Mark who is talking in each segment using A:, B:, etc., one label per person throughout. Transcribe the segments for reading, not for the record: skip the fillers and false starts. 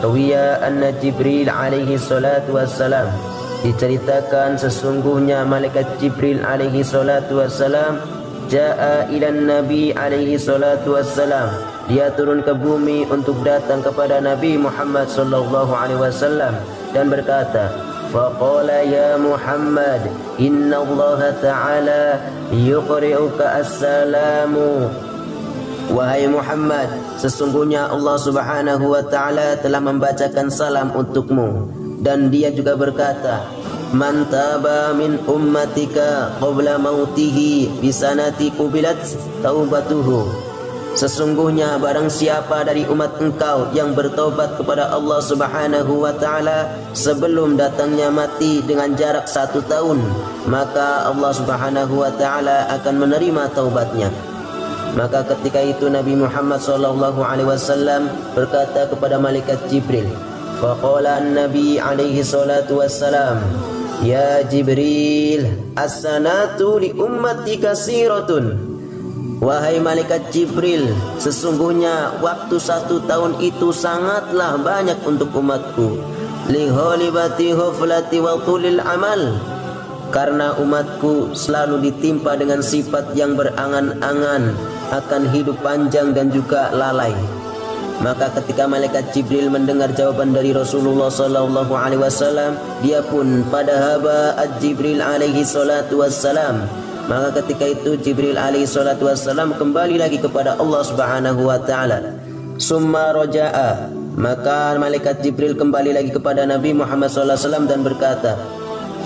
A: Ruwiya anna Jibril alaihi salatu wassalam, diceritakan sesungguhnya malaikat Jibril alaihi salatu wassalam jaa ilan nabi alaihi salatu wassalam, dia turun ke bumi untuk datang kepada Nabi Muhammad sallallahu alaihi wasallam dan berkata, faqala ya Muhammad inna Allah ta'ala yuqri'uka assalamu, wahai Muhammad, sesungguhnya Allah subhanahu wa ta'ala telah membacakan salam untukmu. Dan dia juga berkata, man taba min ummatika qabla mautihi bisanati qubilat taubatuhu, sesungguhnya barang siapa dari umat engkau yang bertobat kepada Allah subhanahu wa ta'ala sebelum datangnya mati dengan jarak 1 tahun, maka Allah subhanahu wa ta'ala akan menerima taubatnya. Maka ketika itu Nabi Muhammad sallallahu alaihi wasallam berkata kepada malaikat Jibril, faqala an-nabi alaihi salatu wassalam, ya Jibril, as-sanatu li ummati kasiratun, wahai malaikat Jibril, sesungguhnya waktu 1 tahun itu sangatlah banyak untuk umatku, li ghalibati ghaflati wa tulil amal, karena umatku selalu ditimpa dengan sifat yang berangan-angan akan hidup panjang dan juga lalai. Maka ketika malaikat Jibril mendengar jawaban dari Rasulullah sallallahu alaihi wasallam, dia pun pada haba Jibril alaihi salatu wassalam. Maka ketika itu Jibril alaihi salatu wassalam kembali lagi kepada Allah subhanahu wa ta'ala. Summa roja'a, maka malaikat Jibril kembali lagi kepada Nabi Muhammad sallallahu alaihi wasallam dan berkata,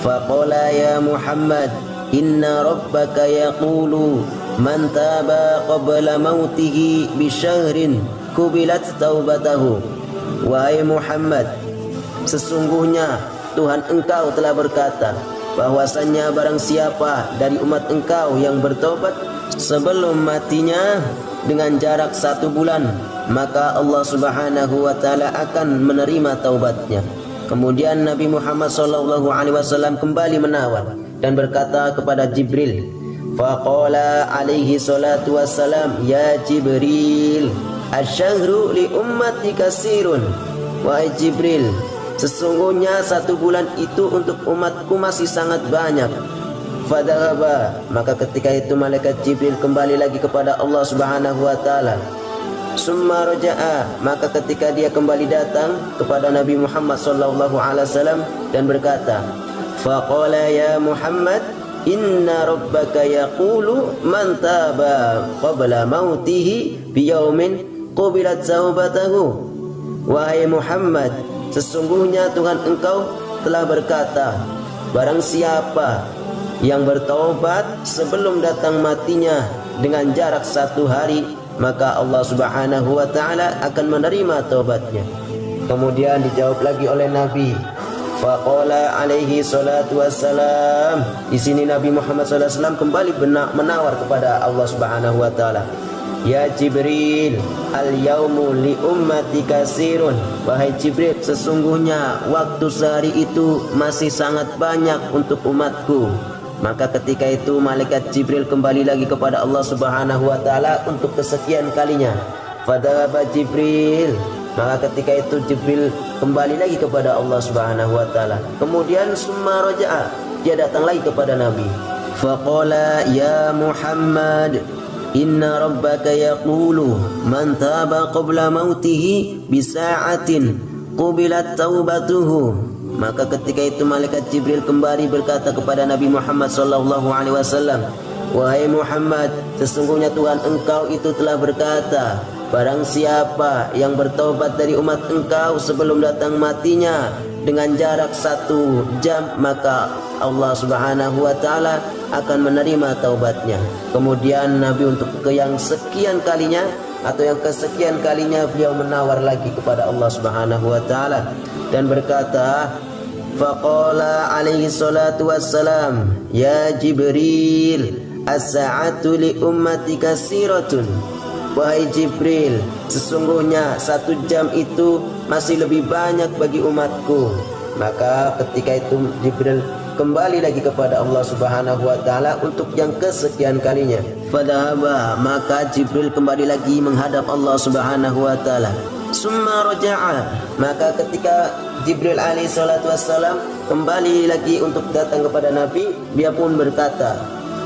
A: faqala ya Muhammad inna rabbaka yaqulu man taba qabla mautihi bisyahrin kubilat taubatahu, wahai Muhammad, sesungguhnya Tuhan engkau telah berkata bahwasannya barang siapa dari umat engkau yang bertobat sebelum matinya dengan jarak 1 bulan, maka Allah subhanahu wa ta'ala akan menerima taubatnya. Kemudian Nabi Muhammad sallallahu alaihi wasallam kembali menawar dan berkata kepada Jibril, faqala alaihi salatu wassalam, ya Jibril, asyahru li ummati kasirun, wahai Jibril, sesungguhnya 1 bulan itu untuk umatku masih sangat banyak. Fadhaba, maka ketika itu malaikat Jibril kembali lagi kepada Allah subhanahu wa ta'ala. Summa roja'a, maka ketika dia kembali datang kepada Nabi Muhammad sallallahu alaihi wasallam dan berkata, faqala ya Muhammad inna rabbaka yaqulu man taba qabla mautihi biyaumin qubilat taubatahu, wahai Muhammad, sesungguhnya Tuhan engkau telah berkata, barang siapa yang bertaubat sebelum datang matinya dengan jarak 1 hari, maka Allah subhanahu wa ta'ala akan menerima taubatnya. Kemudian dijawab lagi oleh Nabi, faqala alaihi salatu wassalam, di sini Nabi Muhammad sallallahu alaihi wasallam kembali menawar kepada Allah subhanahu wa ta'ala, ya Jibril, al yaumu li ummati kasirun, wahai Jibril, sesungguhnya waktu sehari itu masih sangat banyak untuk umatku. Maka ketika itu malaikat Jibril kembali lagi kepada Allah subhanahu wa ta'ala untuk kesekian kalinya. Fadhaba Jibril, maka ketika itu Jibril kembali lagi kepada Allah subhanahu wa ta'ala. Kemudian summa roja'a, dia datang lagi kepada Nabi. Faqala ya Muhammad inna rabbaka yaqulu man taba qabla mautihi bisa'atin qubilat taubatuhu. Maka ketika itu malaikat Jibril kembali berkata kepada Nabi Muhammad sallallahu alaihi wasallam, wahai Muhammad, sesungguhnya Tuhan engkau itu telah berkata, barang siapa yang bertobat dari umat engkau sebelum datang matinya dengan jarak 1 jam, maka Allah subhanahu wa ta'ala akan menerima taubatnya. Kemudian Nabi untuk yang sekian kalinya atau yang kesekian kalinya beliau menawar lagi kepada Allah subhanahu wa ta'ala dan berkata, faqala alaihi salatu wassalam, ya Jibril, as-sa'atu li ummati kasiratun, wahai Jibril, sesungguhnya 1 jam itu masih lebih banyak bagi umatku. Maka ketika itu Jibril kembali lagi kepada Allah subhanahu wa ta'ala untuk yang kesekian kalinya. Fadhaba, maka Jibril kembali lagi menghadap Allah subhanahu wa ta'ala. Summa raja'a, maka ketika Jibril alaihi salatu wassalam kembali lagi untuk datang kepada Nabi, dia pun berkata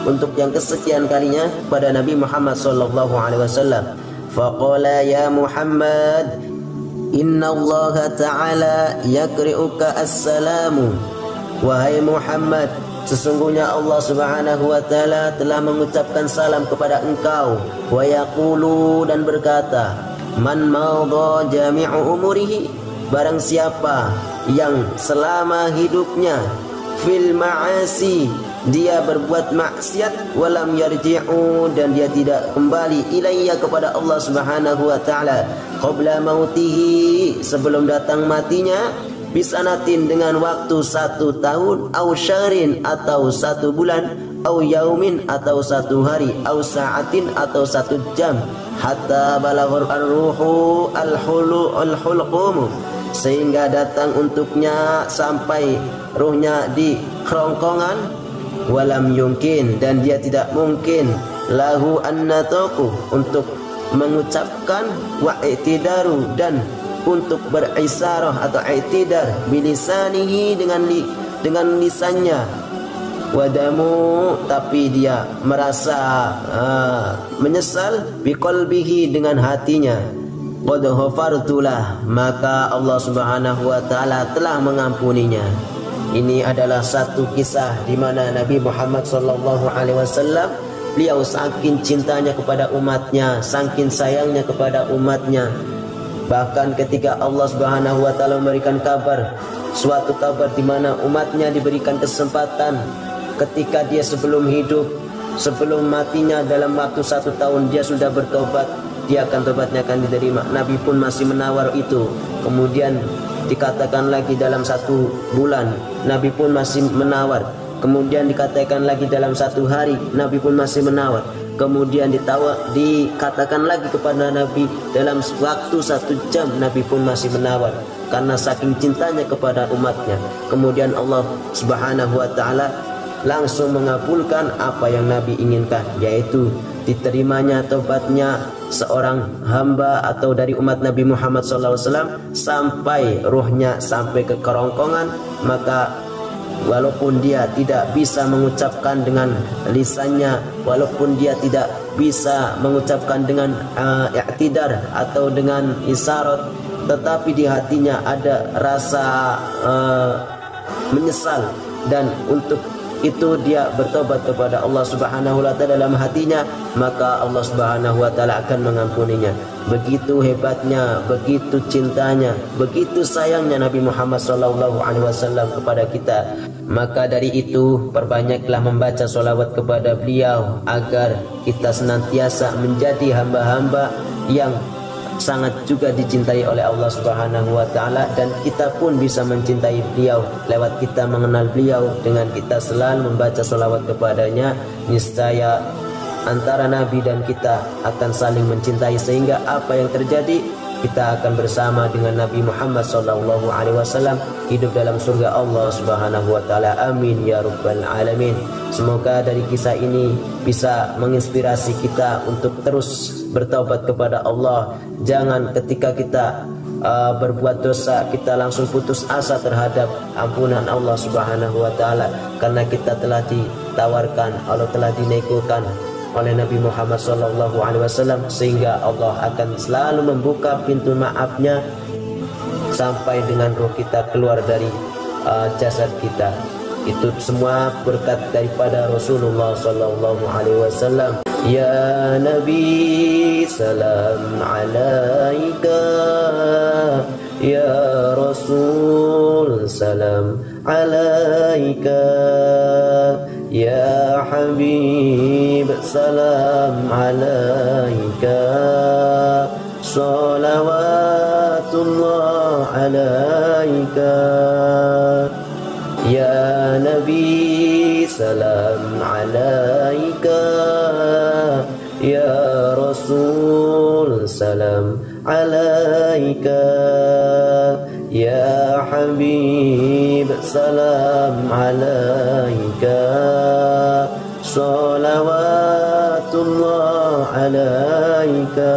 A: untuk yang kesekian kalinya pada Nabi Muhammad sallallahu alaihi wasallam, faqala ya Muhammad, inna Allah ta'ala yakri'uka assalamu, wahai Muhammad, sesungguhnya Allah subhanahu wa ta'ala telah mengucapkan salam kepada engkau, wa yaqulu, dan berkata, man madha jami'u umurihi, barang siapa yang selama hidupnya fil ma'asi, dia berbuat maksiat, walam yarji'u, dan dia tidak kembali ilayya kepada Allah subhanahu wa ta'ala, qabla mautihi, sebelum datang matinya, bisanatin, dengan waktu 1 tahun, au syahrin, atau 1 bulan, au yaumin, atau 1 hari, au sa'atin, atau 1 jam, hatta balaghur ar-ruhu al-hulqum, sehingga datang untuknya sampai ruhnya di kerongkongan, walam yumkin, dan dia tidak mungkin, lahu annataku, untuk mengucapkan, wa i'tidaru, dan untuk berisarah atau i'tidar, bilisanihi, dengan lisannya, wadamu, tapi dia merasa menyesal, biqalbihi, dengan hatinya, qad ghafartulah, maka Allah subhanahu wa ta'ala telah mengampuninya. Ini adalah satu kisah di mana Nabi Muhammad sallallahu alaihi wasallam, beliau saking cintanya kepada umatnya, saking sayangnya kepada umatnya, bahkan ketika Allah subhanahu wa ta'ala memberikan kabar, suatu kabar di mana umatnya diberikan kesempatan ketika dia sebelum hidup, sebelum matinya dalam waktu 1 tahun dia sudah bertobat, dia akan tobatnya akan diterima. Nabi pun masih menawar itu. Kemudian dikatakan lagi dalam 1 bulan, Nabi pun masih menawar. Kemudian dikatakan lagi dalam 1 hari, Nabi pun masih menawar. Kemudian dikatakan lagi kepada Nabi dalam waktu 1 jam, Nabi pun masih menawar karena saking cintanya kepada umatnya. Kemudian Allah subhanahu wa ta'ala langsung mengabulkan apa yang Nabi inginkan, yaitu diterimanya tobatnya seorang hamba atau dari umat Nabi Muhammad SAW sampai ruhnya sampai ke kerongkongan. Maka walaupun dia tidak bisa mengucapkan dengan lisannya, walaupun dia tidak bisa mengucapkan dengan i'tidar atau dengan isyarat, tetapi di hatinya ada rasa menyesal, dan untuk itu dia bertobat kepada Allah subhanahu wa ta'ala dalam hatinya, maka Allah subhanahu wa ta'ala akan mengampuninya. Begitu hebatnya, begitu cintanya, begitu sayangnya Nabi Muhammad SAW kepada kita. Maka dari itu perbanyaklah membaca sholawat kepada beliau agar kita senantiasa menjadi hamba-hamba yang sangat juga dicintai oleh Allah subhanahu wa ta'ala, dan kita pun bisa mencintai beliau lewat kita mengenal beliau dengan kita selalu membaca sholawat kepadanya. Niscaya antara Nabi dan kita akan saling mencintai, sehingga apa yang terjadi, kita akan bersama dengan Nabi Muhammad SAW hidup dalam surga Allah subhanahu wa ta'ala. Amin ya rabbal alamin. Semoga dari kisah ini bisa menginspirasi kita untuk terus bertaubat kepada Allah. Jangan ketika kita berbuat dosa kita langsung putus asa terhadap ampunan Allah subhanahu wa ta'ala, karena kita telah ditawarkan, Allah telah dinegokan oleh Nabi Muhammad SAW, sehingga Allah akan selalu membuka pintu maafnya sampai dengan roh kita keluar dari jasad kita. Itu semua berkat daripada Rasulullah SAW. Ya Nabi salam alaika, Ya Rasul salam alaika, Ya Habib salam alaika, salawatullah alaika. Ya Nabi salam alaika, Ya Rasul salam alaika, Ya Habib salam alaika, salawatullah alaika.